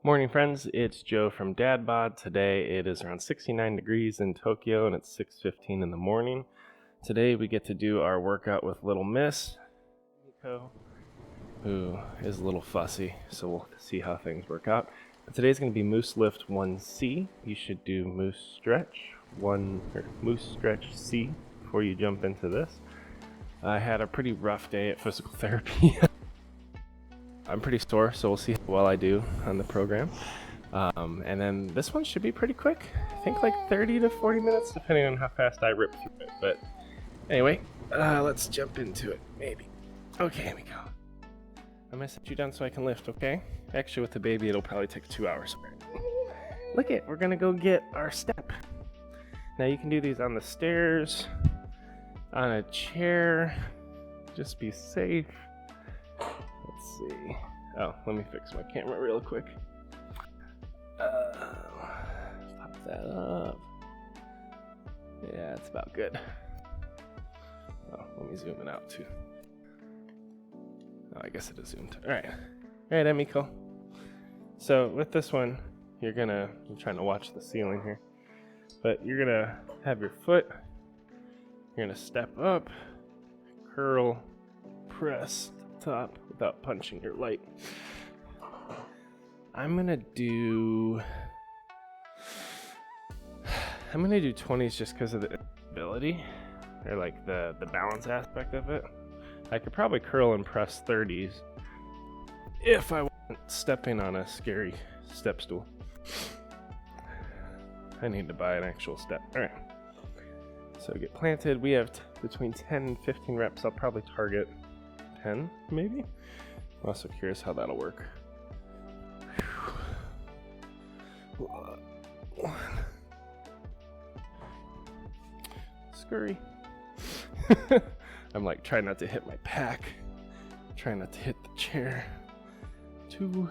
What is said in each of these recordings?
Morning friends, it's Joe from DadBod. Today it is around 69 degrees in Tokyo and it's 6:15 in the morning. Today we get to do our workout with little Miss Nico, who is a little fussy, so we'll see how things work out. But today's going to be Moose Lift 1C. You should do Moose Stretch 1 or Moose Stretch C before you jump into this. I had a pretty rough day at physical therapy. I'm pretty sore, so we'll see how well I do on the program. And then this one should be pretty quick. I think like 30 to 40 minutes, depending on how fast I rip through it. But anyway, let's jump into it, maybe. Okay, here we go. I'm gonna set you down so I can lift, okay? Actually, with the baby, it'll probably take 2 hours. Look it, we're gonna go get our step. Now you can do these on the stairs, on a chair. Just be safe. Let's see. Oh, let me fix my camera real quick. Pop that up. Yeah, it's about good. Oh, let me zoom it out too. Oh, I guess it is zoomed. Alright, Emiko. So with this one, I'm trying to watch the ceiling here, but you're gonna have your foot, you're gonna step up, curl, press to the top without punching your light. I'm gonna do 20s just because of the ability, or like the balance aspect of it. I could probably curl and press 30s if I wasn't stepping on a scary step stool. I need to buy an actual step. Alright. So get planted. We have between 10 and 15 reps. I'll probably target 10, maybe? I'm also curious how that'll work. One. Scurry. I'm like trying not to hit my pack. Trying not to hit the chair. 2.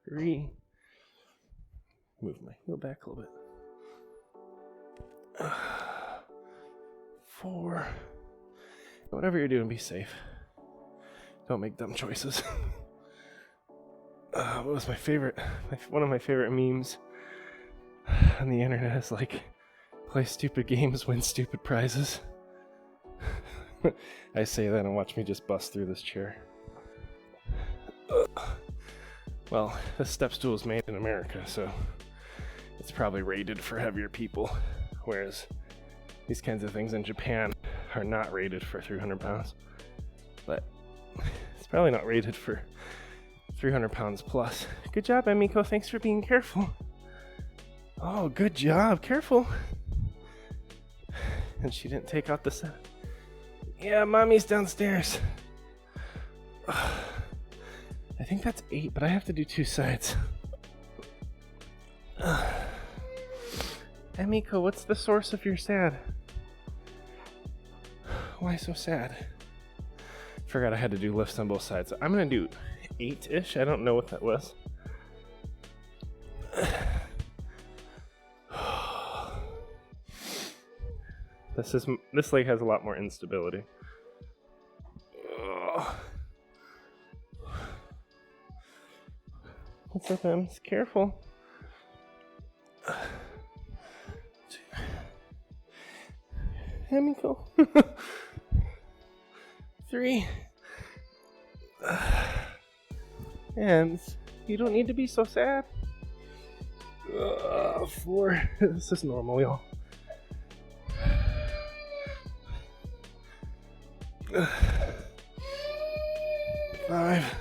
3. Move my heel back a little bit. 4. Whatever you're doing, be safe. Don't make dumb choices. What was my favorite? One of my favorite memes on the internet is like, play stupid games, win stupid prizes. I say that and watch me just bust through this chair. Well, this step stool is made in America, so it's probably rated for heavier people, whereas these kinds of things in Japan are not rated for 300 pounds. But it's probably not rated for 300 pounds plus. Good job, Emiko. Thanks for being careful. Oh, good job. Careful. And she didn't take out the set. Yeah, mommy's downstairs. I think that's 8, but I have to do 2 sides. Emiko, what's the source of your sad? Why so sad? Forgot I had to do lifts on both sides. So I'm gonna do 8-ish. I don't know what that was. This leg has a lot more instability. What's up, Ems? Careful. 2. Emiko. 3. Ems, you don't need to be so sad. 4. This is normal, y'all. 5.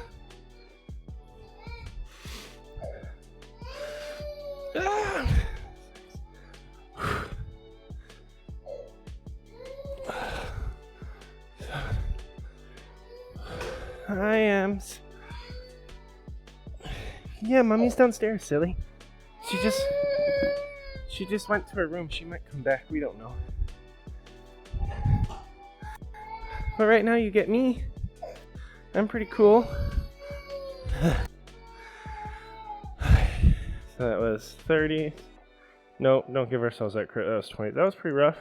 Hi, Ems. Yeah, mommy's downstairs, silly. She just went to her room. She might come back. We don't know. But right now you get me. I'm pretty cool. So that was 30. Nope, don't give ourselves that credit. That was 20. That was pretty rough.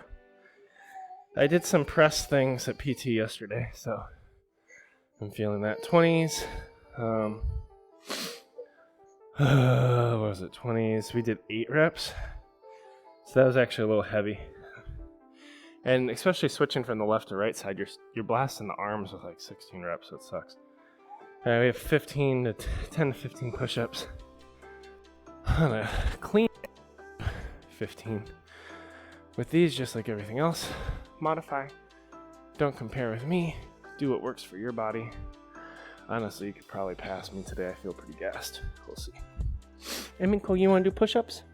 I did some press things at PT yesterday, so I'm feeling that. 20s. What was it? 20s. We did 8 reps. So that was actually a little heavy. And especially switching from the left to right side, you're blasting the arms with like 16 reps, so it sucks. We have 10 to 15 push-ups. On a clean 15. With these, just like everything else, modify. Don't compare with me. Do what works for your body. Honestly, you could probably pass me today. I feel pretty gassed. We'll see. Emiko, you want to do push-ups?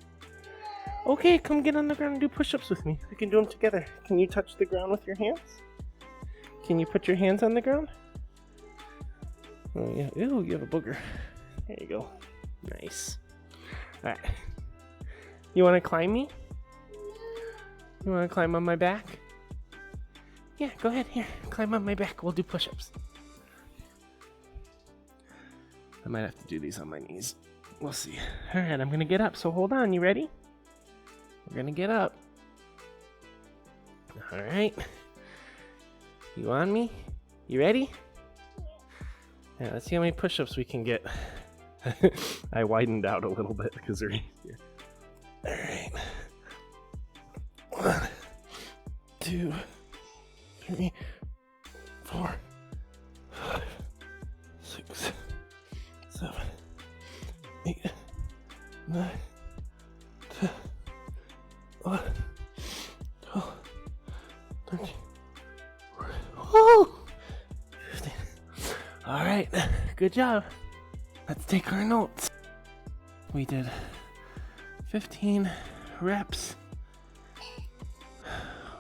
Okay, come get on the ground and do push-ups with me. We can do them together. Can you touch the ground with your hands? Can you put your hands on the ground? Oh yeah. Ew, you have a booger. There you go. Nice. Alright. You want to climb me? You want to climb on my back? Yeah, go ahead. Here, climb on my back. We'll do push-ups. I might have to do these on my knees. We'll see. Alright, I'm going to get up, so hold on. You ready? We're going to get up. Alright. You on me? You ready? Yeah, let's see how many push-ups we can get. I widened out a little bit because they're easier. Alright. 1, 2, 3, 4, 5, 6, 7, 8, 9, 10, 11, 12, 13, 14. Woo! 15. Alright, good job. Let's take our notes. We did 15 reps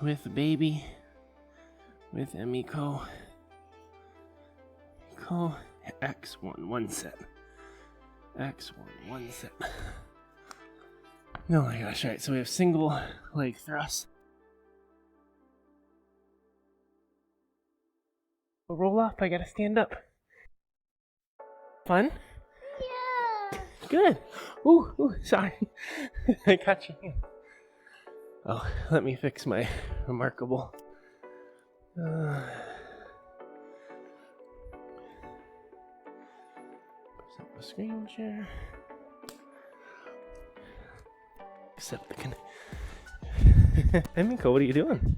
with baby, with Emiko. X1, one set. X1, one set. Oh my gosh, alright, so we have single leg thrust. Roll up, I gotta stand up. Fun? Yeah. Good. Ooh, sorry. I got your hand. Oh, let me fix my remarkable. Present the screen share. Accept the Emiko, what are you doing?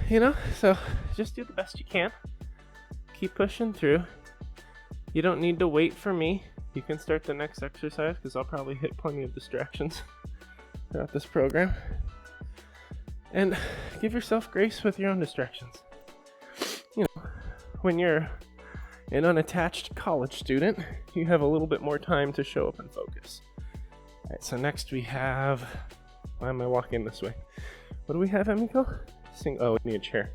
You know, so just do the best you can. Keep pushing through. You don't need to wait for me. You can start the next exercise because I'll probably hit plenty of distractions throughout this program. And give yourself grace with your own distractions. You know, when you're an unattached college student, you have a little bit more time to show up and focus. All right, so next we have, why am I walking this way? What do we have, Emiko? Oh, we need a chair.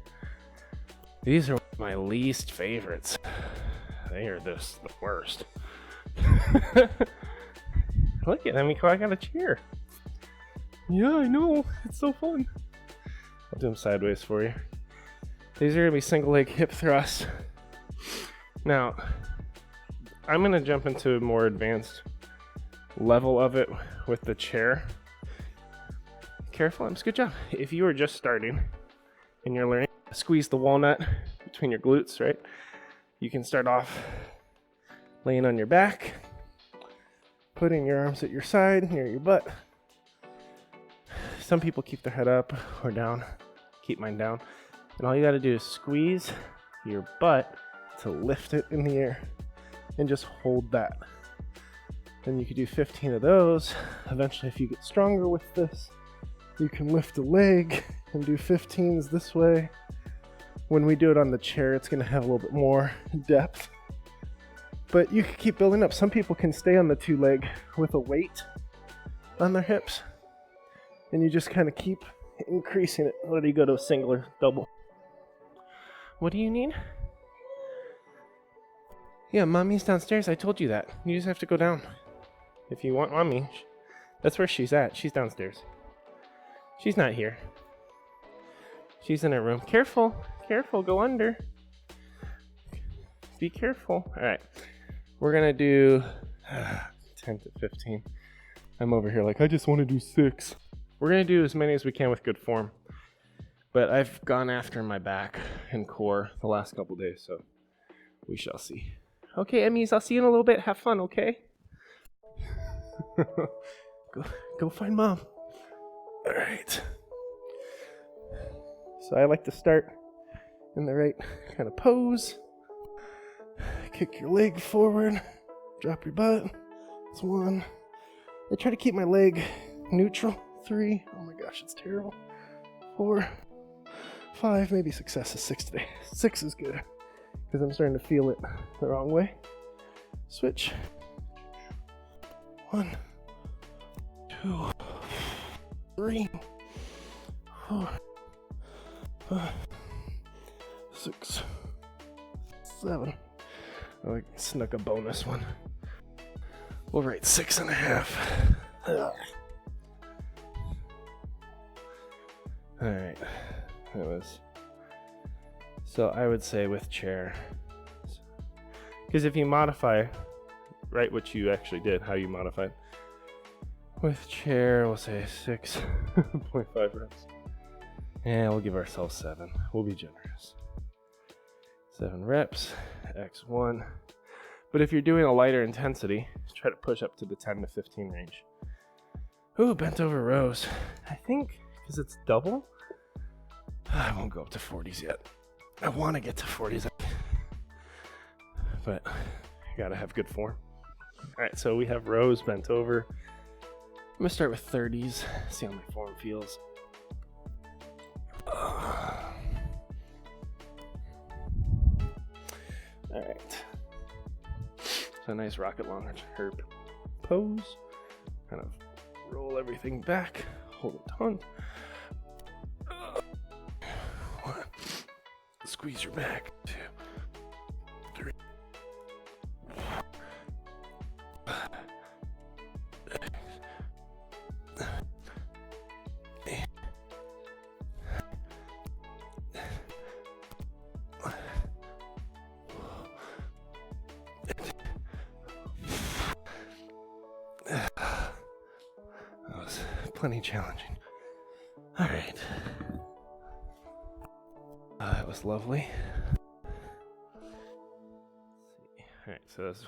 These are my least favorites. They are the worst. Look at Emiko, I got a chair. Yeah, I know. It's so fun. I'll do them sideways for you. These are going to be single leg hip thrusts. Now, I'm going to jump into a more advanced level of it with the chair. Careful, Ems, good job. If you are just starting and you're learning to squeeze the walnut between your glutes, right? You can start off laying on your back, putting your arms at your side, near your butt. Some people keep their head up or down. Keep mine down. And all you got to do is squeeze your butt to lift it in the air and just hold that. Then you could do 15 of those. Eventually, if you get stronger with this, you can lift a leg and do 15s this way. When we do it on the chair, it's going to have a little bit more depth. But you can keep building up. Some people can stay on the 2-leg with a weight on their hips. And you just kind of keep increasing it. Whether you go to a single or double. What do you need? Yeah, mommy's downstairs. I told you that. You just have to go down. If you want mommy, that's where she's at. She's downstairs. She's not here. She's in her room. Careful. Careful. Go under. Be careful. All right. We're going to do 10 to 15. I'm over here like, I just want to do 6. We're going to do as many as we can with good form. But I've gone after my back and core the last couple days, so we shall see. Okay, Emmys, I'll see you in a little bit. Have fun, okay? Go find Mom. All right. So I like to start in the right kind of pose. Kick your leg forward. Drop your butt. That's 1. I try to keep my leg neutral. 3. Oh my gosh, it's terrible. 4. 5. Maybe success is 6 today. 6 is good because I'm starting to feel it the wrong way. Switch. 1, 2, 3, 4, 5, 6, 7. Oh, I snuck a bonus one. We'll write 6.5. Alright. That was. So I would say with chair. Because if you modify, write what you actually did, how you modified. With chair, we'll say 6.5 reps. And we'll give ourselves 7. We'll be generous. 7 reps, X1. But if you're doing a lighter intensity, try to push up to the 10 to 15 range. Ooh, bent over rows. I think because it's double, I won't go up to 40s yet. I want to get to 40s, but I gotta have good form. All right, so we have rows bent over. I'm gonna start with 30s, see how my form feels. All right. So a nice rocket launcher pose. Kind of roll everything back, hold it taut. 1. Squeeze your back. 2, 3. 8. That was plenty challenging. All right. That was lovely. All right, so that's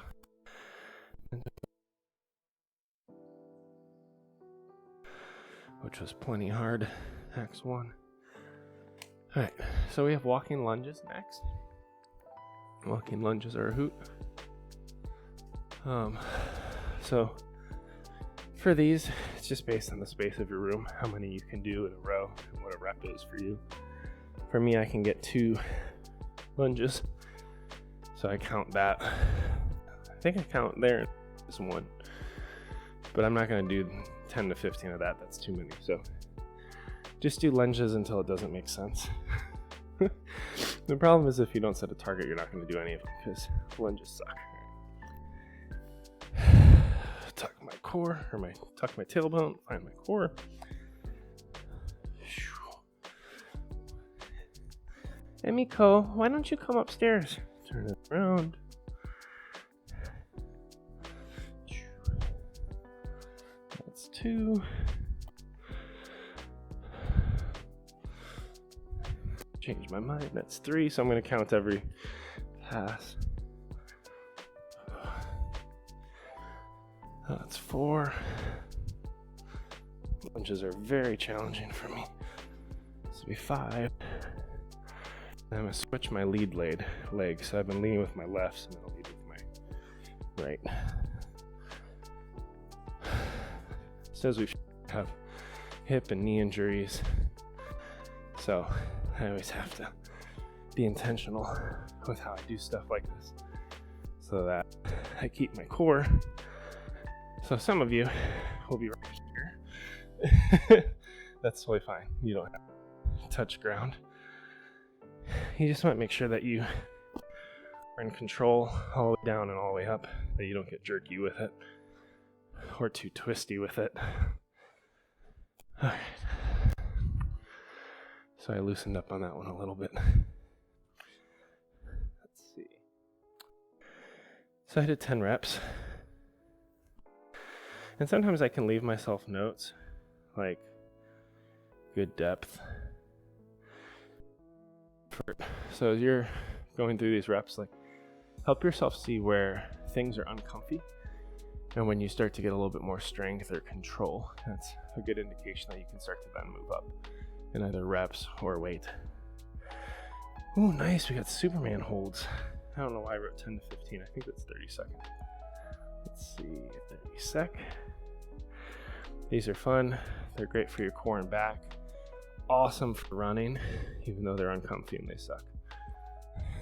which was plenty hard. X1. All right, so we have walking lunges next. Walking lunges are a hoot. So for these, it's just based on the space of your room, how many you can do in a row, and what a rep is for you. For me, I can get 2 lunges, so I count that. I think I count there as 1, but I'm not going to do 10 to 15 of that. That's too many. So just do lunges until it doesn't make sense. The problem is if you don't set a target, you're not going to do any of them because lunges suck. Tuck my core, or tuck my tailbone, find my core. Emiko, why don't you come upstairs? Turn it around. That's 2. Change my mind. That's 3. So I'm going to count every pass. That's 4. Lunges are very challenging for me. This will be 5. I'm going to switch my lead leg. So I've been leading with my left, so I'm going to lead with my right. Says we have hip and knee injuries, so I always have to be intentional with how I do stuff like this so that I keep my core. So some of you will be right here. That's totally fine. You don't have to touch ground. You just want to make sure that you are in control all the way down and all the way up, that you don't get jerky with it or too twisty with it. All right. So I loosened up on that one a little bit. Let's see. So I did 10 reps. And sometimes I can leave myself notes like good depth, So as you're going through these reps, like, help yourself see where things are uncomfy, and when you start to get a little bit more strength or control, that's a good indication that you can start to then move up in either reps or weight. Ooh, nice. We got Superman holds. I don't know why I wrote 10 to 15. I think that's 30 seconds. Let's see, 30 sec. These are fun. They're great for your core and back. Awesome for running, even though they're uncomfy and they suck.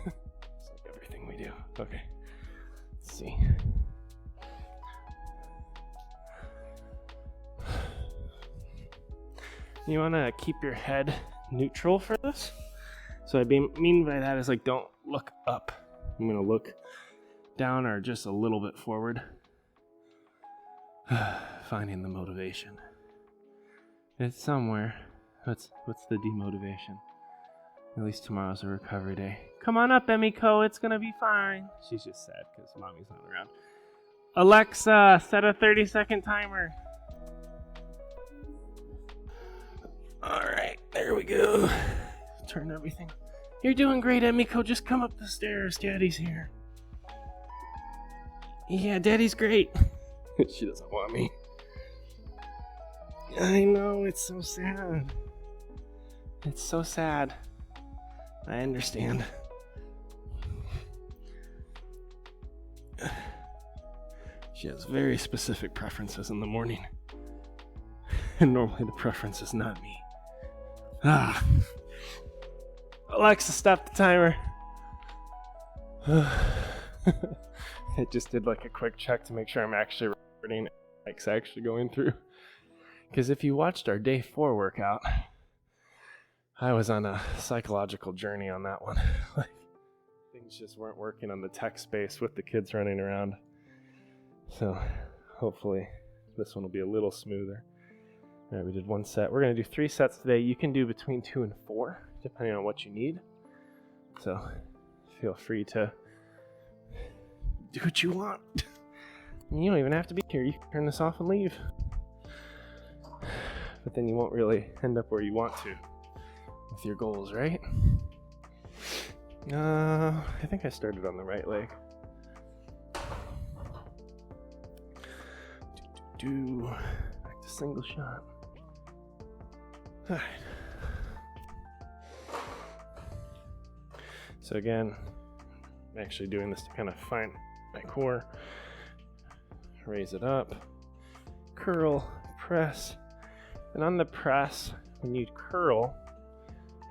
It's like everything we do. Okay, let's see. You want to keep your head neutral for this. So I mean by that is, like, don't look up. I'm going to look down or just a little bit forward. Finding the motivation. It's somewhere. What's the demotivation? At least tomorrow's a recovery day. Come on up, Emiko. It's going to be fine. She's just sad because mommy's not around. Alexa, set a 30-second timer. Alright, there we go. Turn everything. You're doing great, Emiko. Just come up the stairs. Daddy's here. Yeah, Daddy's great. She doesn't want me. I know, it's so sad. It's so sad. I understand. She has very specific preferences in the morning. And normally the preference is not me. Alexa, stop the timer. I just did like a quick check to make sure I'm actually recording, like actually going through. Because if you watched our day 4 workout, I was on a psychological journey on that one. Like, things just weren't working on the tech space with the kids running around. So hopefully this one will be a little smoother. All right, we did 1 set. We're going to do 3 sets today. You can do between 2 and 4, depending on what you need. So feel free to do what you want. You don't even have to be here. You can turn this off and leave. But then you won't really end up where you want to with your goals, right? I think I started on the right leg. Back to single shot. All right. So again, I'm actually doing this to kind of find my core. Raise it up, curl, press, and on the press, when you curl,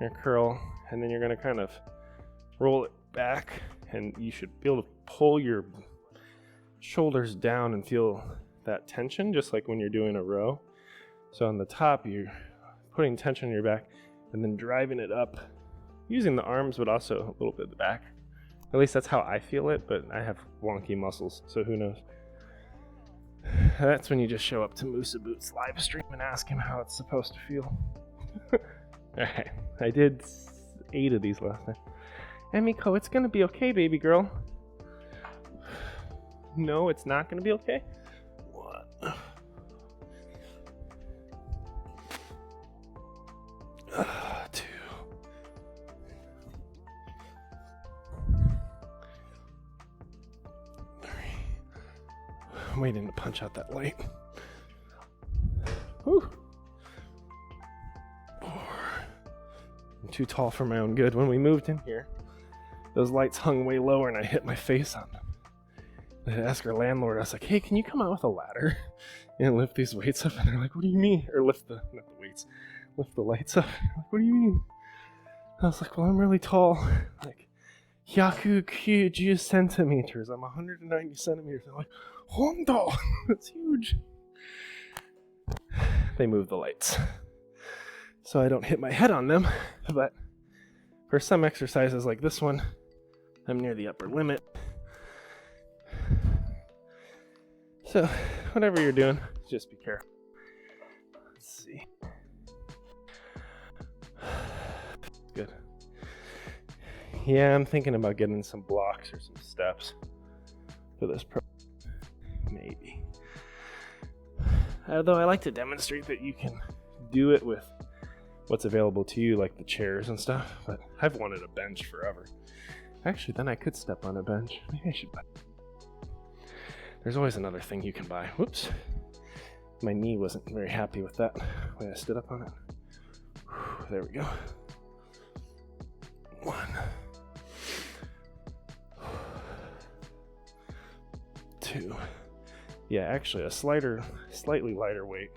and then you're going to kind of roll it back, and you should be able to pull your shoulders down and feel that tension, just like when you're doing a row. So on the top, you're putting tension in your back, and then driving it up, using the arms, but also a little bit of the back. At least that's how I feel it, but I have wonky muscles, so who knows. That's when you just show up to MooseABoot's live stream and ask him how it's supposed to feel. Alright, I did 8 of these last time. Emiko, it's gonna be okay, baby girl. No, it's not gonna be okay? What? 2. I'm waiting to punch out that light. Whew. 4. I'm too tall for my own good. When we moved in here, those lights hung way lower and I hit my face on them. I had to ask our landlord, I was like, hey, can you come out with a ladder and lift these weights up? And they're like, what do you mean? Or lift the lights up. I'm like, what do you mean? I was like, well, I'm really tall. Like, Yaku Kyuju centimeters. I'm 190 centimeters. I'm like, Hondo! That's huge. They move the lights so I don't hit my head on them, but for some exercises like this one, I'm near the upper limit. So whatever you're doing, just be careful. Let's see. Good. Yeah, I'm thinking about getting some blocks or some steps for this program. Maybe. Although I like to demonstrate that you can do it with what's available to you, like the chairs and stuff. But I've wanted a bench forever. Actually, then I could step on a bench. Maybe I should buy. There's always another thing you can buy. Whoops. My knee wasn't very happy with that way I stood up on it. Whew, there we go. 1. 2. Yeah, actually, a slightly lighter weight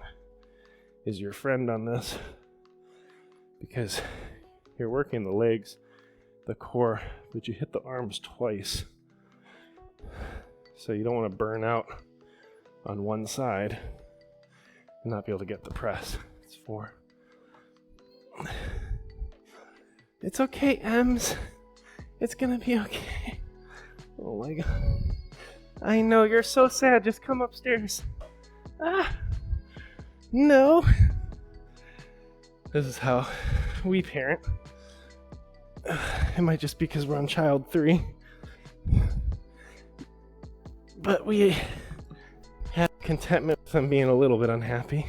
is your friend on this, because you're working the legs, the core, but you hit the arms twice. So you don't want to burn out on one side and not be able to get the press. It's 4. It's okay, Ems. It's gonna be okay. Oh my god. I know, you're so sad. Just come upstairs. Ah. No. This is how we parent. It might just be because we're on child 3. But we have contentment with them being a little bit unhappy.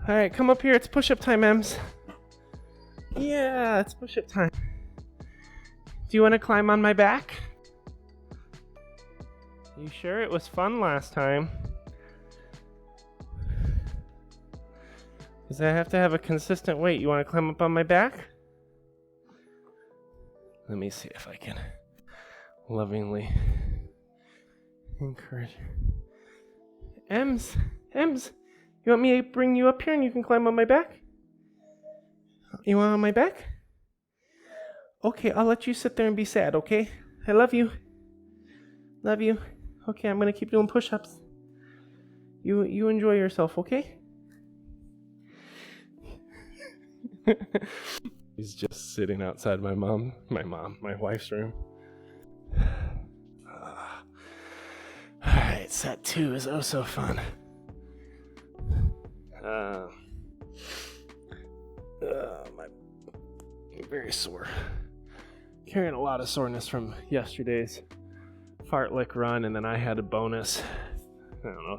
Alright, come up here. It's push-up time, Ems. Yeah, it's push-up time. Do you want to climb on my back? You sure? It was fun last time. Does I have to have a consistent weight? You want to climb up on my back? Let me see if I can lovingly encourage. Ems, you want me to bring you up here and you can climb on my back? You want on my back? Okay, I'll let you sit there and be sad, okay? I love you. Love you. Okay, I'm gonna keep doing push-ups. You enjoy yourself, okay? He's just sitting outside my wife's room. Alright, set 2 is oh so fun. I'm very sore. Carrying a lot of soreness from yesterday's fartlek run, and then I had a bonus,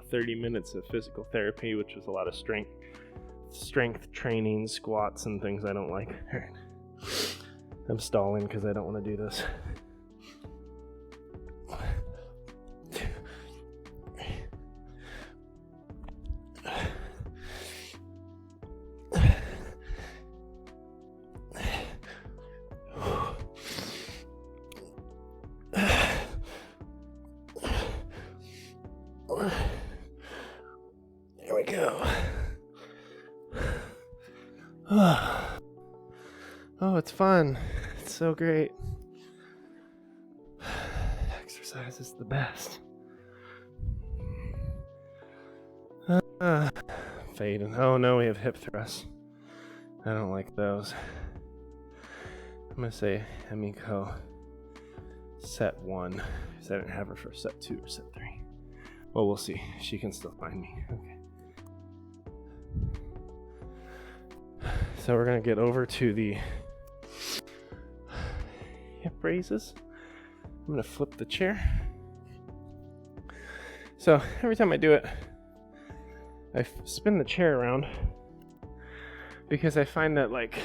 30 minutes of physical therapy, which was a lot of strength training, squats, and things I don't like. All right. I'm stalling because I don't want to do this. There we go. Oh, it's fun. It's so great. Exercise is the best. Fading. Oh no, we have hip thrusts. I don't like those. I'm gonna say Emiko set 1, because I didn't have her for set 2 or set 3. Well, we'll see. She can still find me. Okay. So we're gonna get over to the hip raises. I'm gonna flip the chair. So every time I do it, I spin the chair around, because I find that like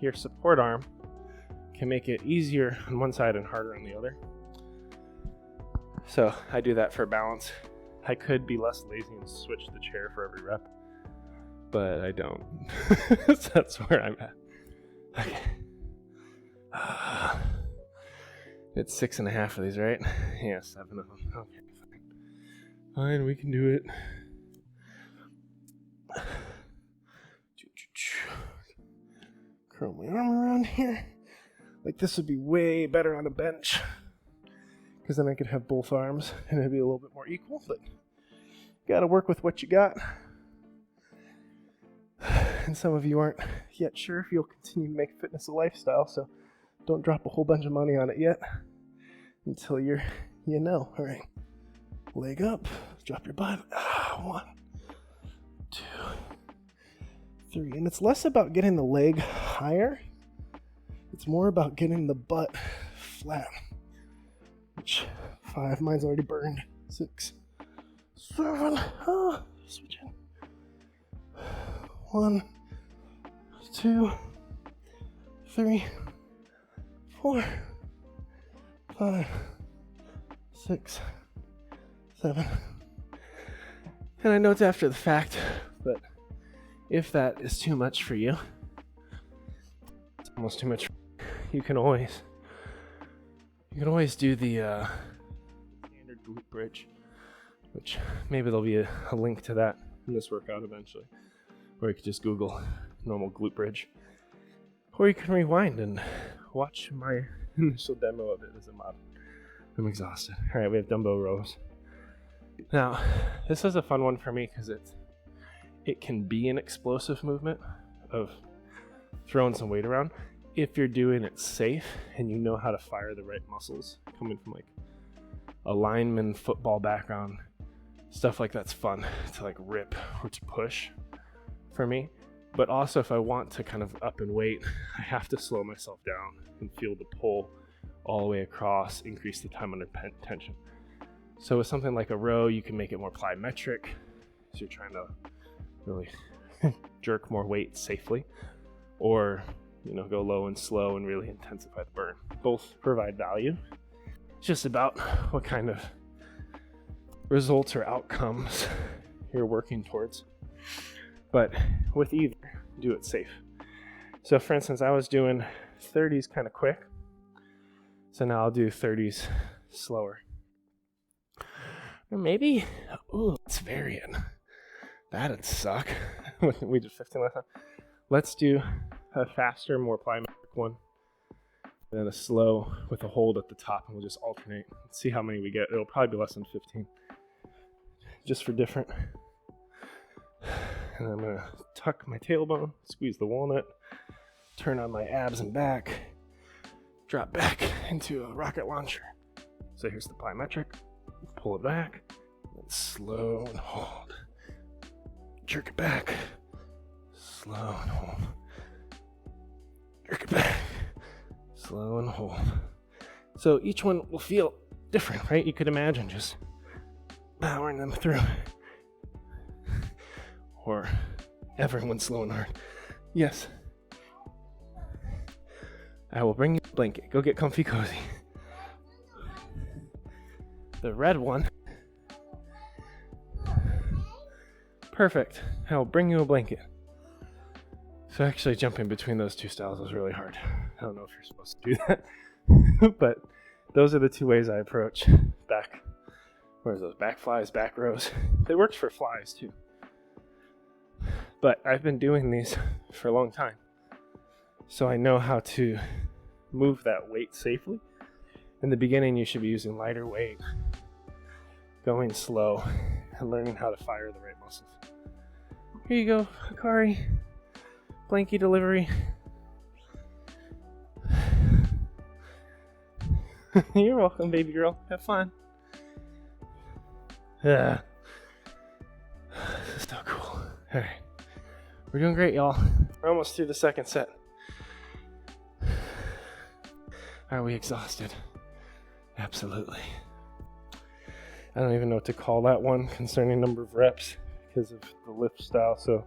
your support arm can make it easier on one side and harder on the other. So I do that for balance. I could be less lazy and switch the chair for every rep, but I don't. So that's where I'm at. Okay. It's 6.5 of these, right? Yeah, 7 of them. Okay, fine. Fine, we can do it. Curl my arm around here. Like, this would be way better on a bench, because then I could have both arms and it'd be a little bit more equal, but you gotta work with what you got. And some of you aren't yet sure if you'll continue to make fitness a lifestyle, so don't drop a whole bunch of money on it yet until you know. All right, leg up, drop your butt. 1, 2, 3. And it's less about getting the leg higher. It's more about getting the butt flat. Which 5, mine's already burned. 6, 7, switching. 1, 2, 3, 4, 5, 6, 7. And I know it's after the fact, but if that is too much for you, it's almost too much. You can always do the standard glute bridge, which maybe there'll be a link to that in this workout eventually, or you could just Google normal glute bridge, or you can rewind and watch my initial demo of it as a mod. I'm exhausted. All right, we have dumbbell rows. Now, this is a fun one for me because it can be an explosive movement of throwing some weight around if you're doing it safe and you know how to fire the right muscles. Coming from like a lineman football background, stuff like that's fun to like rip or to push for me. But also if I want to kind of up in weight, I have to slow myself down and feel the pull all the way across, increase the time under tension. So with something like a row, you can make it more plyometric, so you're trying to really jerk more weight safely, or go low and slow and really intensify the burn. Both provide value. It's just about what kind of results or outcomes you're working towards. But with either, do it safe. So for instance, I was doing 30s kind of quick, so now I'll do 30s slower. Or maybe, it's variant. That'd suck. We did 15 last time. Let's do a faster, more plyometric one, and then a slow with a hold at the top, and we'll just alternate. Let's see how many we get. It'll probably be less than 15, just for different. And I'm gonna tuck my tailbone, squeeze the walnut, turn on my abs and back, drop back into a rocket launcher. So here's the plyometric. Pull it back, and slow and hold. Jerk it back, slow and hold. Jerk it back, slow and hold. So each one will feel different, right? You could imagine just powering them through. Or everyone slow and hard. Yes. I will bring you a blanket. Go get comfy cozy. The red one. Perfect. I will bring you a blanket. So actually jumping between those two styles is really hard. I don't know if you're supposed to do that. But those are the two ways I approach back. Where's those? Back flies, back rows. It works for flies too. But I've been doing these for a long time. So I know how to move that weight safely. In the beginning, you should be using lighter weight, going slow, and learning how to fire the right muscles. Here you go, Akari. Blankie delivery. You're welcome, baby girl. Have fun. This is so cool. All right. We're doing great, y'all. We're almost through the second set. Are we exhausted? Absolutely. I don't even know what to call that one concerning number of reps because of the lift style. So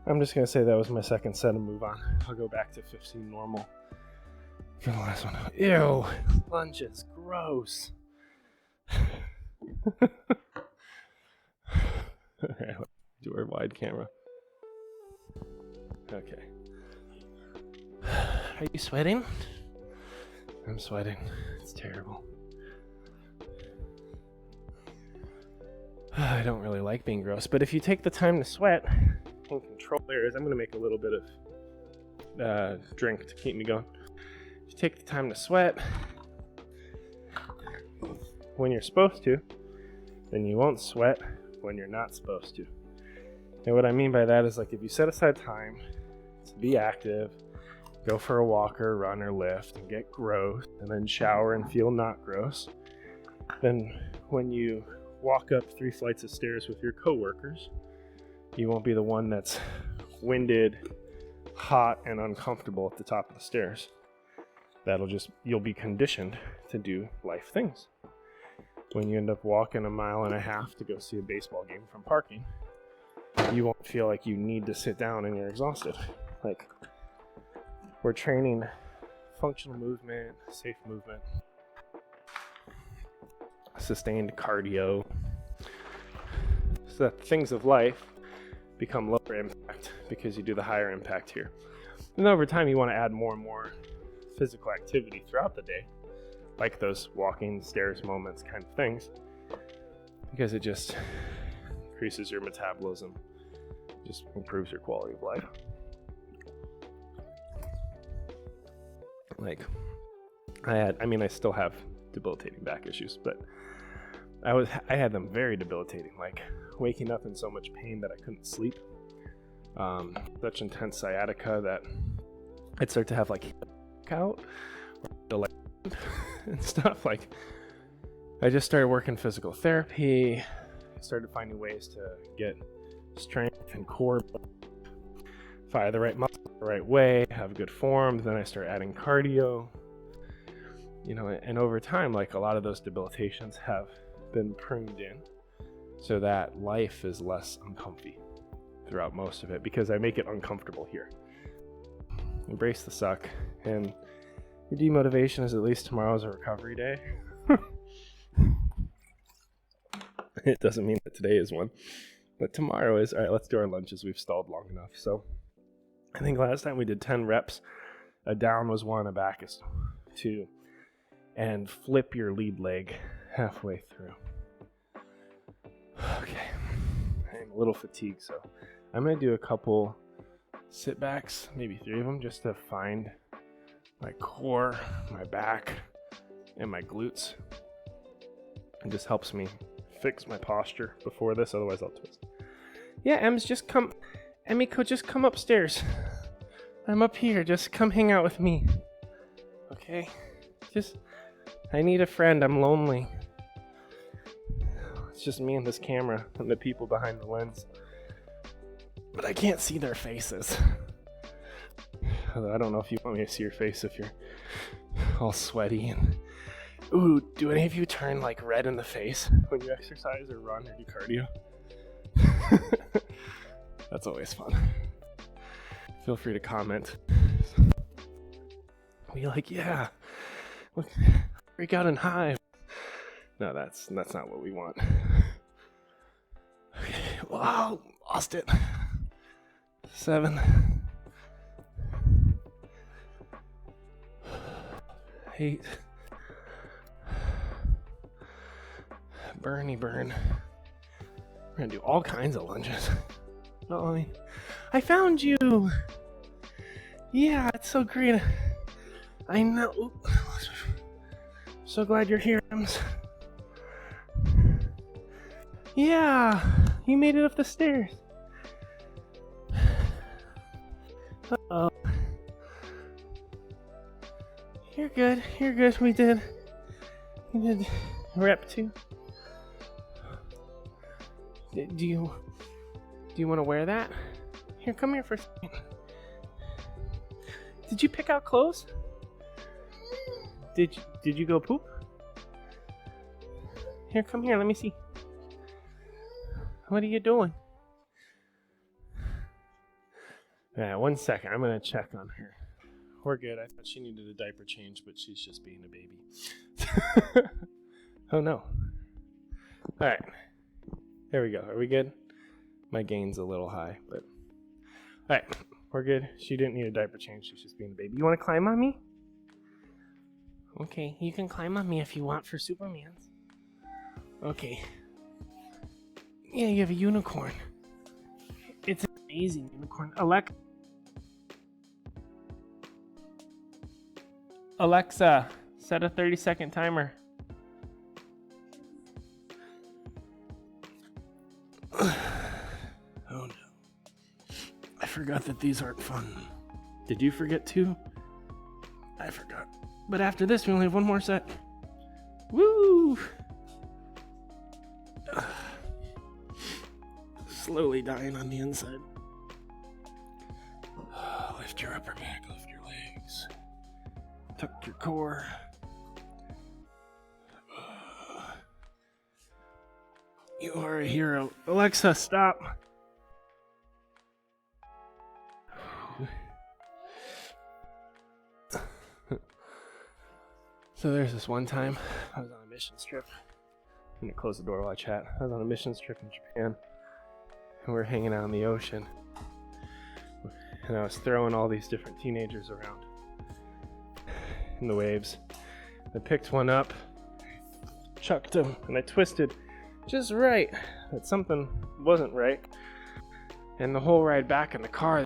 I'm just going to say that was my second set and move on. I'll go back to 15 normal for the last one. Ew, lunges, gross. All right, let's do our wide camera. Okay. Are you sweating? I'm sweating. It's terrible. I don't really like being gross, but if you take the time to sweat and control areas, I'm going to make a little bit of drink to keep me going. If you take the time to sweat when you're supposed to, then you won't sweat when you're not supposed to. And what I mean by that is, like, if you set aside time to be active, go for a walk or run or lift and get gross, and then shower and feel not gross, then when you walk up 3 flights of stairs with your coworkers, you won't be the one that's winded, hot, and uncomfortable at the top of the stairs. You'll be conditioned to do life things. When you end up walking 1.5 miles to go see a baseball game from parking, you won't feel like you need to sit down and you're exhausted. Like, we're training functional movement, safe movement, sustained cardio, so that things of life become lower impact because you do the higher impact here. And over time, you want to add more and more physical activity throughout the day, like those walking stairs moments kind of things, because it just increases your metabolism, just improves your quality of life. Like, I still have debilitating back issues, but I had them very debilitating, like waking up in so much pain that I couldn't sleep. Such intense sciatica that I'd start to have like out and stuff. Like, I just started working physical therapy, started finding ways to get strength and core, fire the right muscle the right way, have good form. Then I start adding cardio, and over time, like, a lot of those debilitations have been pruned in so that life is less uncomfy throughout most of it, because I make it uncomfortable here. Embrace the suck, and your demotivation is at least tomorrow's a recovery day. It doesn't mean that today is one, but tomorrow is. All right, let's do our lunges. We've stalled long enough. So I think last time we did 10 reps. A down was 1, a back is 2, and flip your lead leg halfway through. Okay, I'm a little fatigued, so I'm going to do a couple sit backs, maybe 3 of them, just to find my core, my back, and my glutes. It just helps me fix my posture before this, otherwise I'll twist. Yeah, Emiko, just come upstairs. I'm up here, just come hang out with me. Okay? I need a friend, I'm lonely. It's just me and this camera and the people behind the lens. But I can't see their faces. Although I don't know if you want me to see your face if you're all sweaty and... Ooh, do any of you turn like red in the face when you exercise or run or do cardio? That's always fun. Feel free to comment. Be like, yeah, look, freak out and high. No, that's not what we want. Okay, wow, lost it. 7. 8. Burn. We're gonna do all kinds of lunges. Oh, I found you. Yeah, it's so great. I know. So glad you're here, Ems. Yeah, you made it up the stairs. Uh-oh. You're good. We did rep 2. Do you want to wear that? Here, come here for a second. Did you pick out clothes? Did you go poop? Here, come here, let me see. What are you doing? Yeah, 1 second, I'm gonna check on her. We're good. I thought she needed a diaper change, but she's just being a baby. Oh no. Alright. There we go. Are we good? My gain's a little high, but... Alright, we're good. She didn't need a diaper change. She's just being a baby. You want to climb on me? Okay, you can climb on me if you want for Superman's. Okay. Yeah, you have a unicorn. It's an amazing unicorn. Alexa, set a 30-second timer. Oh no. I forgot that these aren't fun. Did you forget too? I forgot. But after this, we only have 1 more set. Woo! Slowly dying on the inside. Lift your upper back, lift your legs. Tuck your core. You are a hero. Alexa, stop. So there's this one time I was on a missions trip. I'm gonna close the door while I chat. I was on a missions trip in Japan, and we were hanging out in the ocean. And I was throwing all these different teenagers around in the waves. I picked one up, chucked him, and I twisted just right that something wasn't right. And the whole ride back in the car,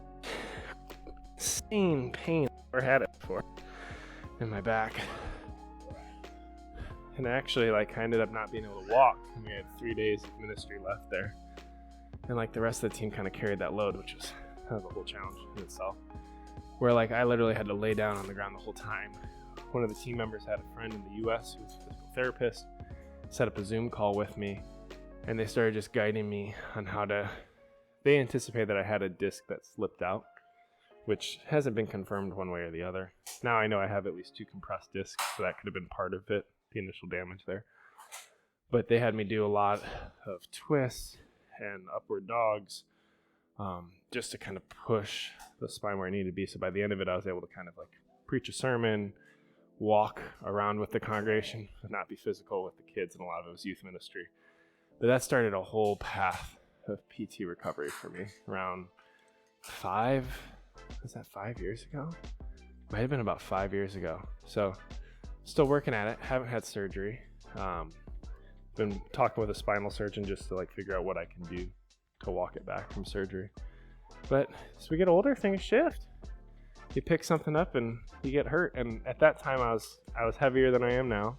insane pain I've never had it before in my back. And actually, like, I ended up not being able to walk. And we had 3 days of ministry left there. And like the rest of the team kind of carried that load, which was kind of a whole challenge in itself. Where like I literally had to lay down on the ground the whole time. One of the team members had a friend in the US who was a physical therapist, set up a Zoom call with me, and they started just guiding me on how to, they anticipated that I had a disc that slipped out, which hasn't been confirmed one way or the other. Now I know I have at least 2 compressed discs, so that could have been part of it, the initial damage there. But they had me do a lot of twists and upward dogs, just to kind of push the spine where I needed to be. So by the end of it, I was able to kind of like preach a sermon, walk around with the congregation, and not be physical with the kids, and a lot of it was youth ministry. But that started a whole path of PT recovery for me around 5 years ago? Might have been about 5 years ago. So still working at it, haven't had surgery. Been talking with a spinal surgeon just to like figure out what I can do to walk it back from surgery. But as we get older, things shift. You pick something up and you get hurt. And at that time I was heavier than I am now.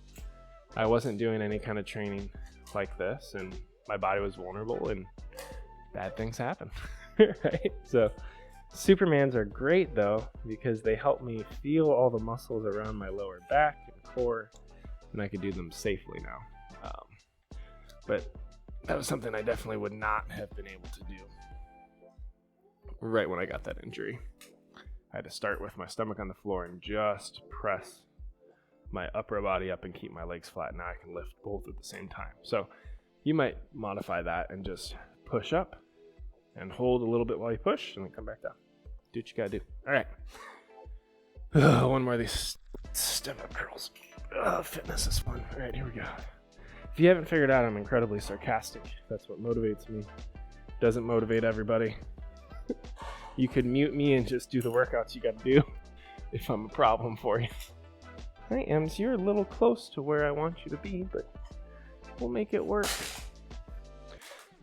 I wasn't doing any kind of training like this, and my body was vulnerable, and bad things happen. Right? So Supermans are great though, because they help me feel all the muscles around my lower back and core, and I can do them safely now. But that was something I definitely would not have been able to do right when I got that injury. I had to start with my stomach on the floor and just press my upper body up and keep my legs flat. Now I can lift both at the same time. So you might modify that and just push up and hold a little bit while you push and then come back down. Do what you gotta do. All right. One more of these step-up curls. Fitness is fun. All right, here we go. If you haven't figured out, I'm incredibly sarcastic. That's what motivates me. Doesn't motivate everybody. You could mute me and just do the workouts you gotta do if I'm a problem for you. Hi, Ems, you're a little close to where I want you to be, but we'll make it work.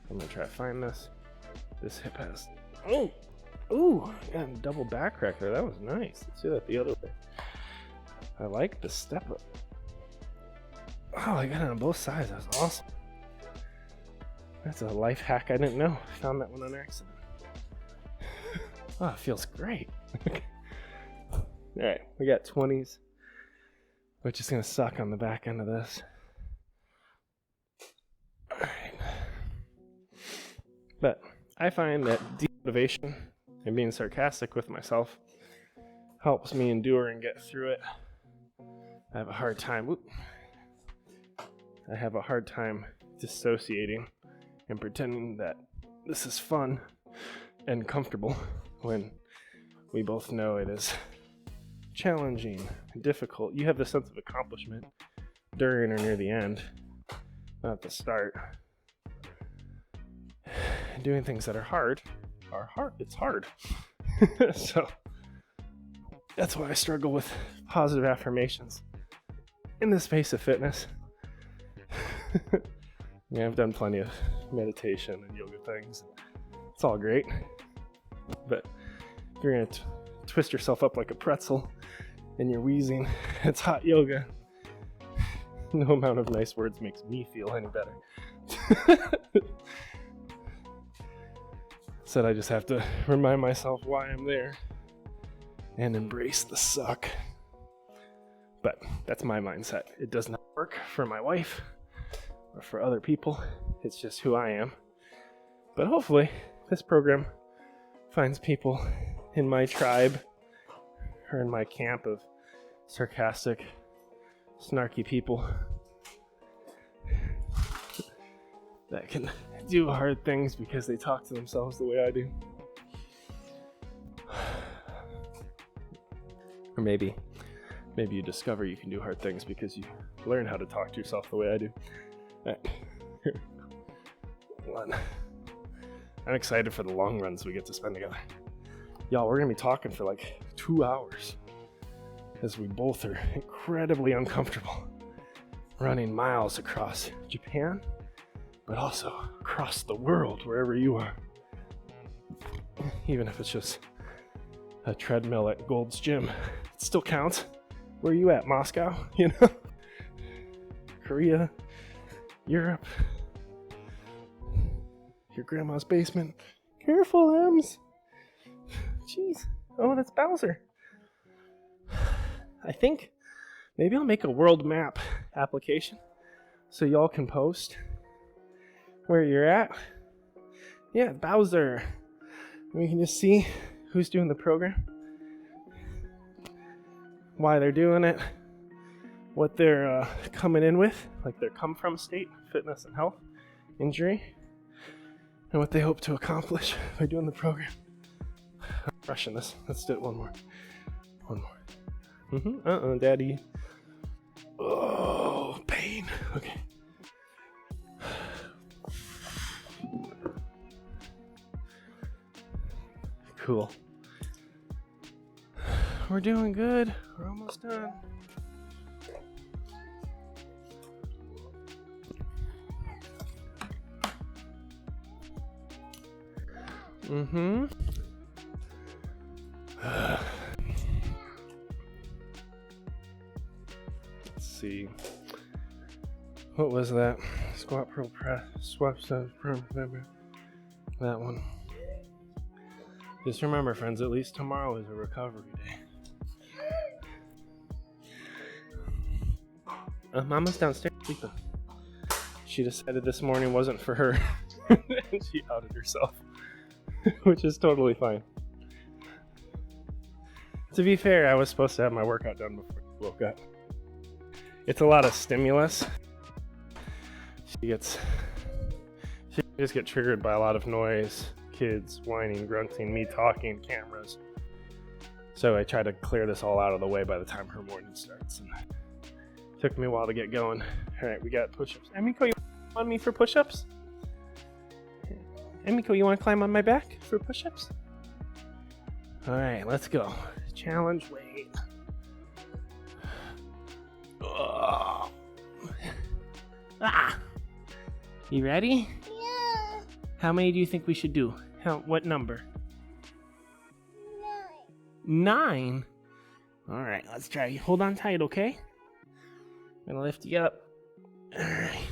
I'm gonna try to find this. This hip has... Ooh, I got a double back crack there. That was nice. Let's do that the other way. I like the step up. Oh, I got it on both sides. That was awesome. That's a life hack I didn't know. I found that one on accident. Oh, it feels great. All right, we got 20s, which is going to suck on the back end of this. All right. But I find that demotivation and being sarcastic with myself helps me endure and get through it. I have a hard time dissociating and pretending that this is fun and comfortable when we both know it is challenging and difficult. You have the sense of accomplishment during or near the end, not at the start. Doing things that are hard. It's hard. So that's why I struggle with positive affirmations in the space of fitness. Yeah, I've done plenty of meditation and yoga things. It's all great. But if you're going to twist yourself up like a pretzel and you're wheezing, it's hot yoga. No amount of nice words makes me feel any better. So I just have to remind myself why I'm there and embrace the suck. But that's my mindset. It does not work for my wife or for other people. It's just who I am. But hopefully this program finds people in my tribe or in my camp of sarcastic, snarky people that can do hard things because they talk to themselves the way I do. Or maybe Maybe you discover you can do hard things because you learn how to talk to yourself the way I do. All right. Here. One. I'm excited for the long runs we get to spend together. Y'all, we're gonna be talking for like 2 hours as we both are incredibly uncomfortable running miles across Japan, but also across the world, wherever you are. Even if it's just a treadmill at Gold's Gym, it still counts. Where are you at? Moscow? You know? Korea? Europe? Your grandma's basement? Careful, Ems! Jeez. Oh, that's Bowser. I think maybe I'll make a world map application so y'all can post where you're at. Yeah, Bowser. We can just see who's doing the program, why they're doing it, what they're coming in with, like their come from state, fitness and health, injury, and what they hope to accomplish by doing the program. I'm rushing this. Let's do it one more. One more. Daddy. Oh, pain. Okay. Cool. We're doing good. We're almost done. Let's see. What was that? Squat, pro press, swap, that one. Just remember, friends, at least tomorrow is a recovery day. Mama's downstairs sleeping. She decided this morning wasn't for her. And she outed herself, which is totally fine. To be fair, I was supposed to have my workout done before I woke up. It's a lot of stimulus. She just get triggered by a lot of noise, kids whining, grunting, me talking, cameras. So I try to clear this all out of the way by the time her morning starts. And it took me a while to get going. All right, we got push-ups. Emiko, you want me for push-ups? Emiko, you want to climb on my back for push-ups? All right, let's go. Challenge weight. Oh. Ah. You ready? Yeah. How many do you think we should do? What number? 9. All right, let's try. Hold on tight, okay? I'm gonna lift you up. All right.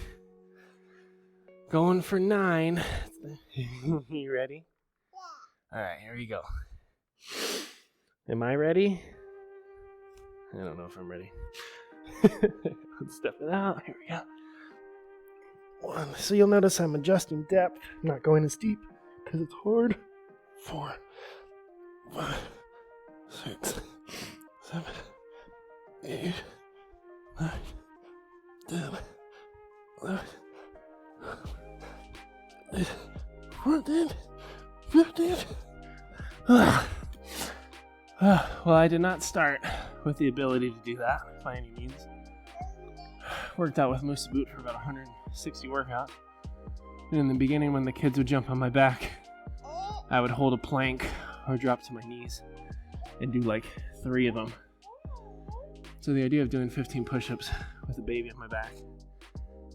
Going for 9. You ready? Yeah. All right, here we go. Am I ready? I don't know if I'm ready. Let's step it out. Here we go. 1. So you'll notice I'm adjusting depth. I'm not going as deep because it's hard. 4, 5, 6, 7, 8, 9, 10, 11, 14, 15. Well, I did not start with the ability to do that by any means. Worked out with MooseABoot for about 160 workouts. And in the beginning, when the kids would jump on my back, I would hold a plank or drop to my knees and do like 3 of them. So the idea of doing 15 push-ups with a baby on my back,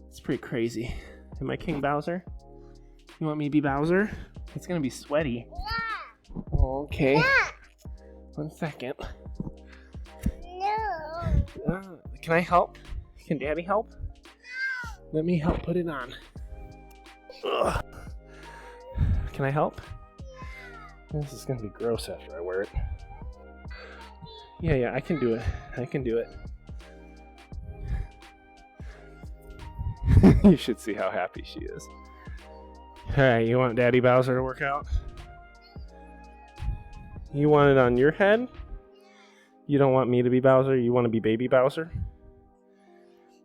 it's pretty crazy. Am I King Bowser? You want me to be Bowser? It's gonna be sweaty. Yeah. Okay. Yeah. 1 second. No. Can I help? Can Daddy help? Let me help put it on. Ugh. Can I help? This is gonna be gross after I wear it. Yeah, I can do it. I can do it. You should see how happy she is. Alright, you want Daddy Bowser to work out? You want it on your head? You don't want me to be Bowser? You want to be baby Bowser?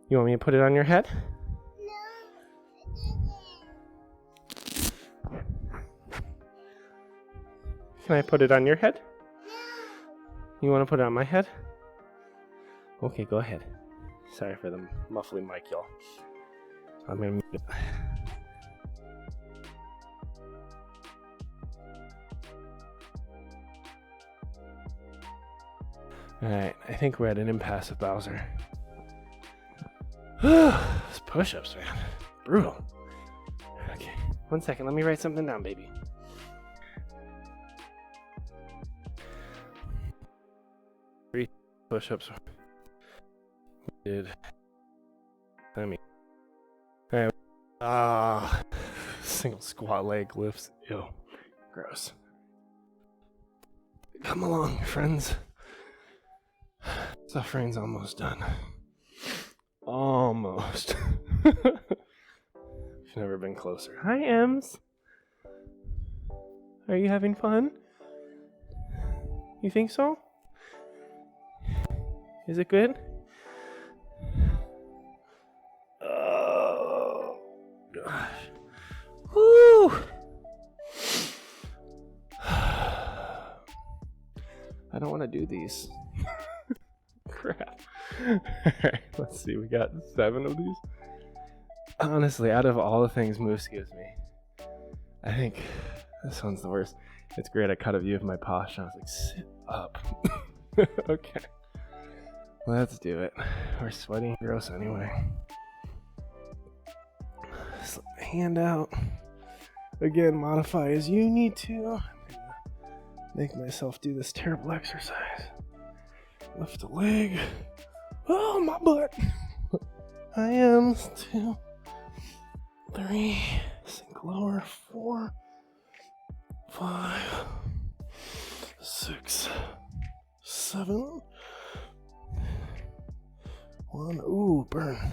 You want me to put it on your head? Can I put it on your head? You want to put it on my head? Okay, go ahead. Sorry for the muffly mic, y'all. I'm gonna mute it. Alright, I think we're at an impasse with Bowser. Those push-ups, man. Brutal. Okay, 1 second. Let me write something down, baby. Three push-ups. We did. Alright. Single squat leg lifts. Ew. Gross. Come along, friends. Suffering's almost done. Almost. We've never been closer. Hi, Ems. Are you having fun? You think so? Is it good? Oh, gosh. Woo! I don't want to do these. Crap. Alright, let's see. We got 7 of these. Honestly, out of all the things Moose gives me, I think this one's the worst. It's great. I cut a view of my posture. I was like, sit up. Okay. Let's do it. We're sweating gross anyway. Slip my hand out. Again, modify as you need to. I'm gonna make myself do this terrible exercise. Lift a leg. Oh, my butt. I am 2, 3, sink lower, 4, 5, 6, 7, 1. Ooh, burn.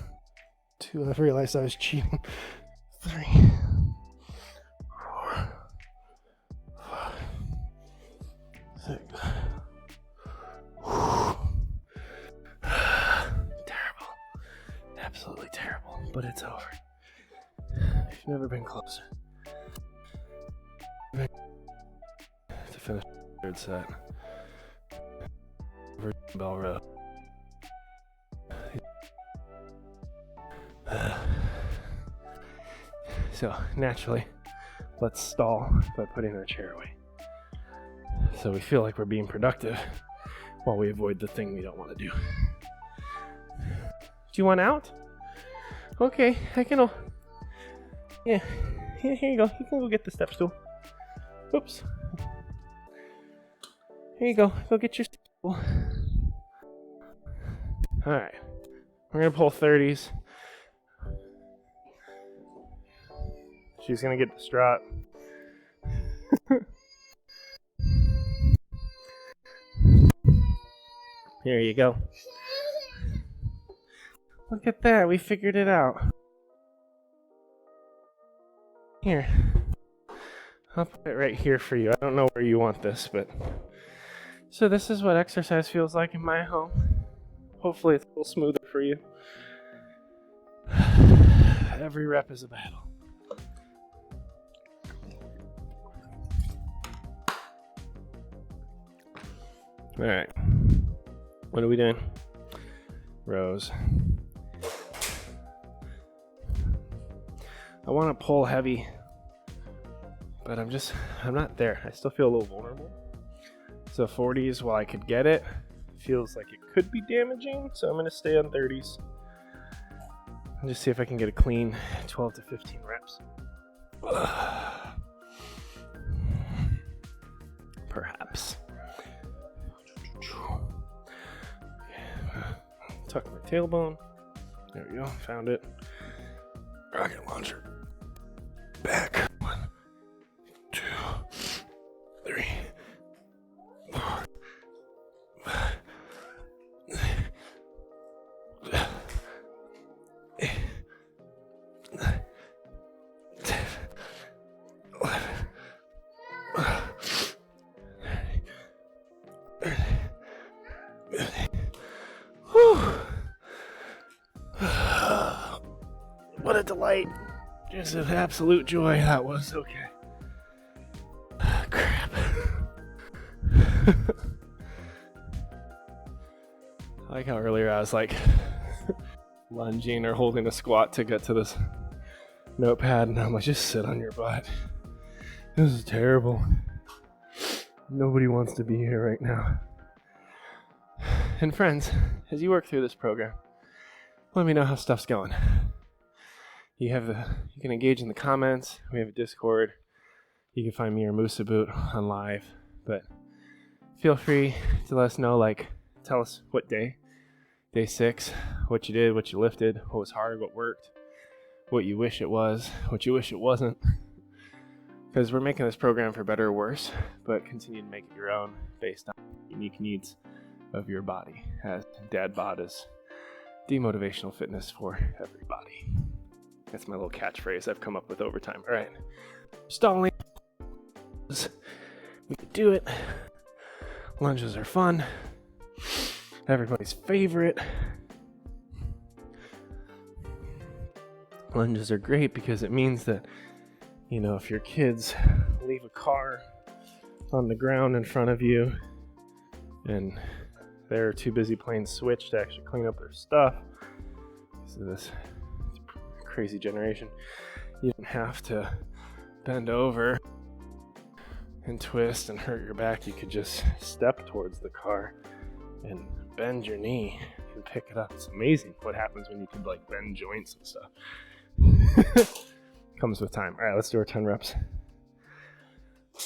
2. I realized I was cheating. 3, 4, 5, 6. Terrible. Absolutely terrible. But it's over. We've never been closer. To finish the 3rd set. Bell Road. So, naturally, let's stall by putting our chair away. So we feel like we're being productive while we avoid the thing we don't want to do. Do you want out? Okay, I can. Yeah, here you go. You can go get the step stool. Oops. Here you go. Go get your stool. Alright. We're going to pull 30s. She's going to get distraught. Here you go. Look at that. We figured it out. Here. I'll put it right here for you. I don't know where you want this, but... So this is what exercise feels like in my home. Hopefully it's a little smoother for you. Every rep is a battle. Alright. What are we doing? Rows. I want to pull heavy, but I'm not there. I still feel a little vulnerable. So 40s, while I could get it, feels like it could be damaging, so I'm going to stay on 30s. And just see if I can get a clean 12 to 15 reps. Perhaps. Tuck my tailbone. There we go. Found it. Rocket launcher. Back. 1, 2, 3, 4, 5, 6, 8, 9, 10, 11, 12, 13. What a delight. Just an absolute joy that was. Okay. Crap. I like how earlier I was like lunging or holding a squat to get to this notepad, and I'm like, just sit on your butt. This is terrible. Nobody wants to be here right now. And friends, as you work through this program, let me know how stuff's going. You can engage in the comments. We have a Discord. You can find me or MooseABoot on live. But feel free to let us know, like, tell us what day 6, what you did, what you lifted, what was hard, what worked, what you wish it was, what you wish it wasn't. Because we're making this program for better or worse, but continue to make it your own based on unique needs of your body, as DadBod is demotivational fitness for everybody. That's my little catchphrase I've come up with over time. All right, stalling. We can do it. Lunges are fun. Everybody's favorite. Lunges are great because it means that, you know, if your kids leave a car on the ground in front of you and they're too busy playing Switch to actually clean up their stuff, so this crazy generation, you don't have to bend over and twist and hurt your back. You could just step towards the car and bend your knee and pick it up. It's amazing what happens when you can like bend joints and stuff. Comes with time. All right, let's do our 10 reps.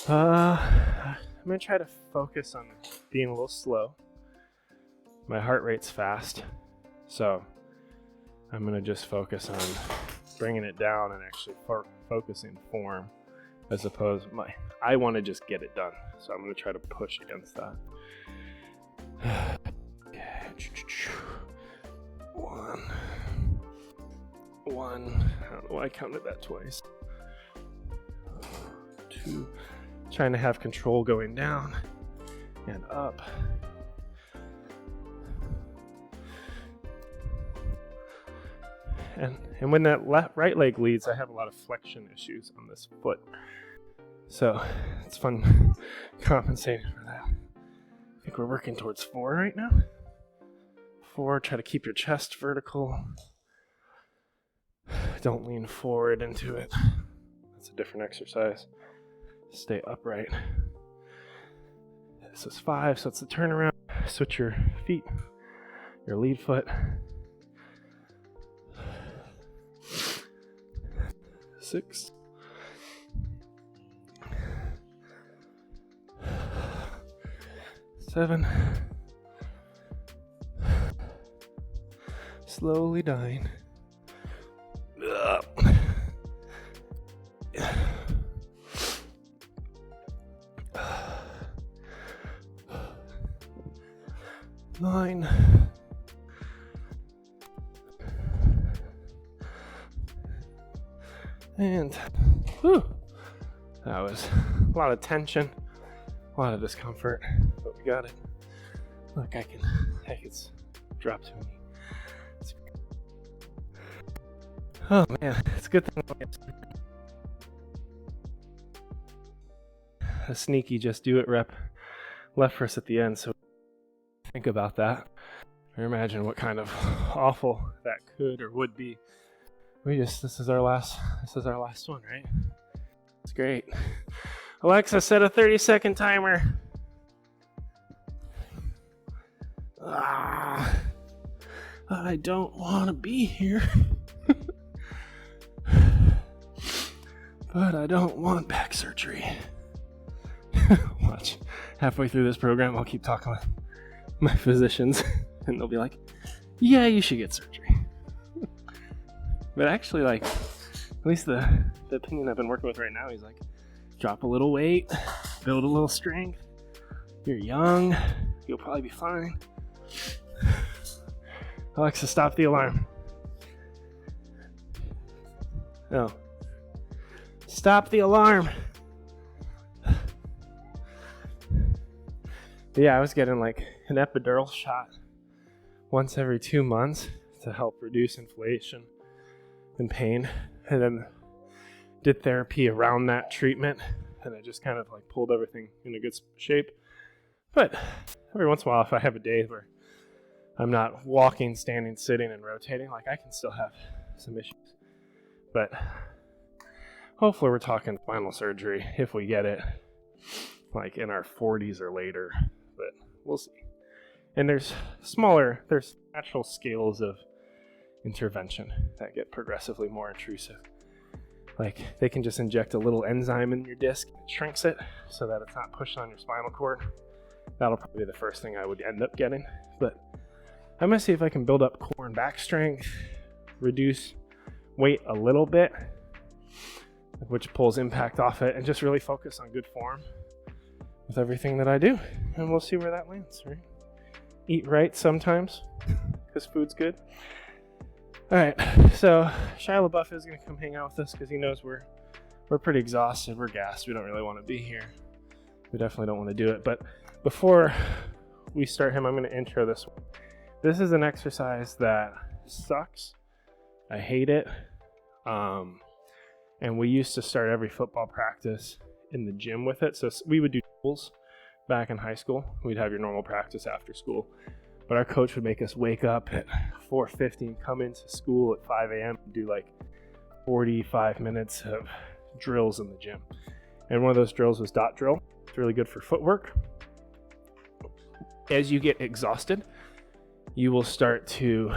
I'm gonna try to focus on being a little slow. My heart rate's fast, so I'm gonna just focus on bringing it down and actually focusing form, as opposed I want to just get it done, so I'm gonna try to push against that. One. I don't know why I counted that twice. 2. Trying to have control going down and up. And when that right leg leads, I have a lot of flexion issues on this foot. So it's fun compensating for that. I think we're working towards 4 right now. 4, try to keep your chest vertical. Don't lean forward into it. That's a different exercise. Stay upright. This is 5, so it's the turnaround. Switch your feet, your lead foot. 6. 7. Slowly dying. 9. And whew, that was a lot of tension, a lot of discomfort, but we got it. Look, I can drop to me. Oh man, it's a good thing we have a sneaky just do it rep left for us at the end, so think about that or imagine what kind of awful that could or would be. This is our last one, right? It's great. Alexa, set a 30-second timer. I don't want to be here. But I don't want back surgery. Watch. Halfway through this program, I'll keep talking with my physicians, and they'll be like, yeah, you should get surgery. But actually, like, at least the opinion I've been working with right now, he's like, drop a little weight, build a little strength. You're young. You'll probably be fine. Alexa, stop the alarm. No. Stop the alarm. Yeah, I was getting like an epidural shot once every 2 months to help reduce inflammation and pain, and then did therapy around that treatment, and it just kind of like pulled everything in a good shape. But every once in a while, if I have a day where I'm not walking, standing, sitting, and rotating. Like, I can still have some issues. But hopefully we're talking spinal surgery if we get it, like in our 40s or later. But we'll see. And there's natural scales of intervention that get progressively more intrusive. Like, they can just inject a little enzyme in your disc, it shrinks it so that it's not pushing on your spinal cord. That'll probably be the first thing I would end up getting. But I'm gonna see if I can build up core and back strength, reduce weight a little bit, which pulls impact off it, and just really focus on good form with everything that I do. And we'll see where that lands, right? Eat right sometimes, because food's good. All right, so Shia LaBeouf is going to come hang out with us because he knows we're pretty exhausted. We're gassed. We don't really want to be here. We definitely don't want to do it. But before we start him, I'm going to intro this one. This is an exercise that sucks. I hate it. And we used to start every football practice in the gym with it. So we would do drills back in high school. We'd have your normal practice after school. But our coach would make us wake up at 4:50 and come into school at 5 a.m. and do like 45 minutes of drills in the gym. And one of those drills was dot drill. It's really good for footwork. As you get exhausted, you will start to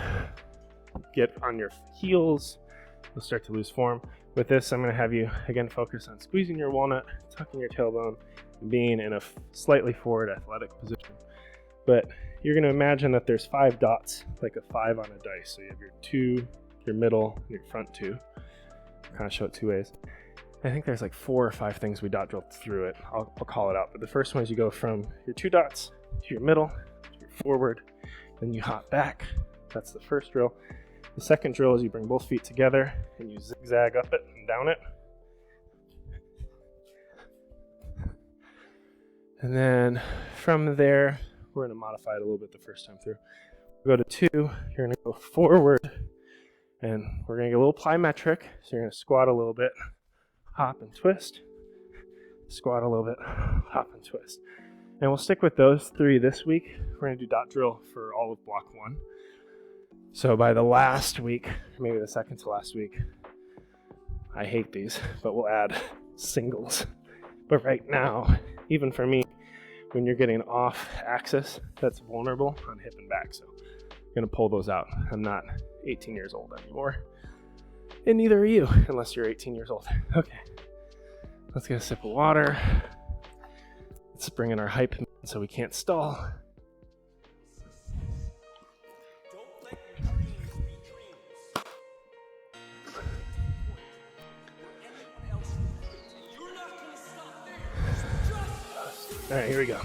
get on your heels. You'll start to lose form. With this, I'm going to have you, again, focus on squeezing your walnut, tucking your tailbone, and being in a slightly forward athletic position. But you're going to imagine that there's 5 dots, like a 5 on a dice. So you have your 2, your middle, and your front 2. I'll kind of show it 2 ways. I think there's like 4 or 5 things we dot drilled through it. I'll call it out. But the first one is you go from your 2 dots to your middle, to your forward, then you hop back. That's the first drill. The second drill is you bring both feet together and you zigzag up it and down it. And then from there, we're going to modify it a little bit the first time through. We'll go to 2, you're going to go forward, and we're going to get a little plyometric. So you're going to squat a little bit, hop and twist, squat a little bit, hop and twist. And we'll stick with those 3 this week. We're going to do dot drill for all of block 1. So by the last week, maybe the second to last week, I hate these, but we'll add singles. But right now, even for me, when you're getting off axis, that's vulnerable on hip and back. So I'm going to pull those out. I'm not 18 years old anymore. And neither are you, unless you're 18 years old. Okay, let's get a sip of water. Let's bring in our hype so we can't stall. All right, here we go.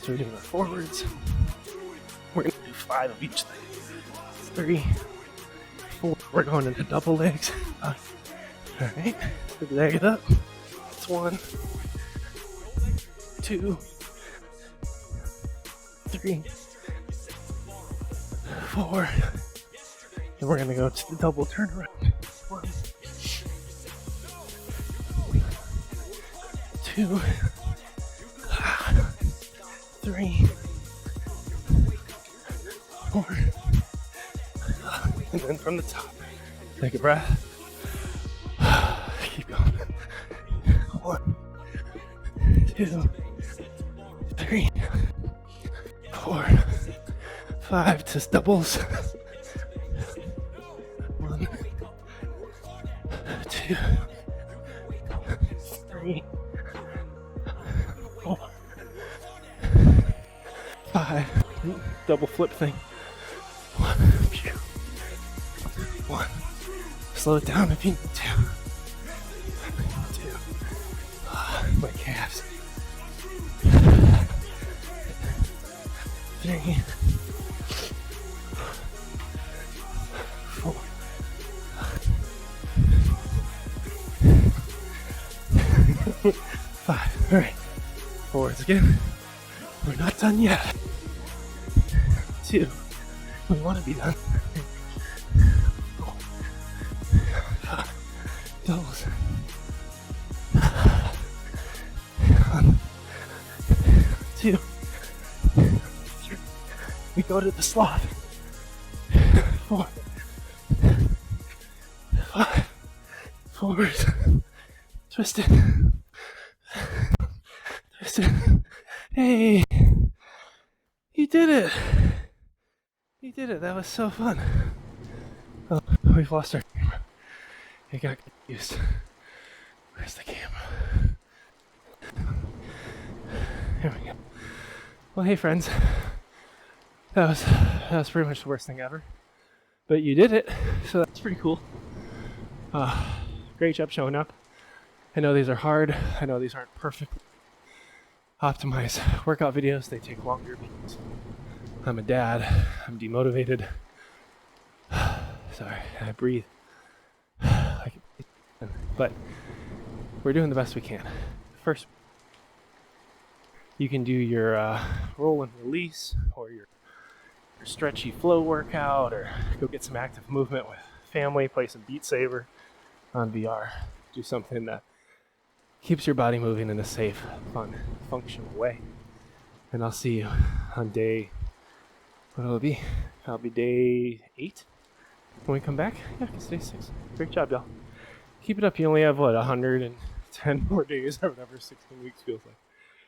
So we're doing our forwards. We're going to do 5 of each thing. 3, 4. We're going into double legs. 5. All right, leg it up. It's 1, 2, 3, 4. And we're going to go to the double turnaround. 1, 2, 3, 4, and then from the top, take a breath, keep going, 1, 2, 3, 4, 5, just doubles, 1, 2, 3, 4, 5, double flip thing. 1. Slow it down if you need to. 2. My calves. 3, 4. 5. All right. Forwards again. We're not done yet. 2. We want to be done. 5. Doubles. 1, 2, 3. We go to the sloth. 4, 5, forward, twisted, twisted. Hey, you did it. You did it. That was so fun. Oh, we've lost our camera. It got confused. Where's the camera? Here we go. Well, hey friends. That was pretty much the worst thing ever. But you did it, so that's pretty cool. Great job showing up. I know these are hard. I know these aren't perfect optimized workout videos. They take longer because I'm a dad. I'm demotivated. Sorry, I breathe. But we're doing the best we can. First, you can do your roll and release, or your stretchy flow workout, or go get some active movement with family, play some Beat Saber on VR. Do something that keeps your body moving in a safe, fun, functional way. And I'll see you on day, what will it be? I'll be day 8 when we come back. Yeah, it's day 6. Great job, y'all. Keep it up. You only have, 110 more days or whatever 16 weeks feels like.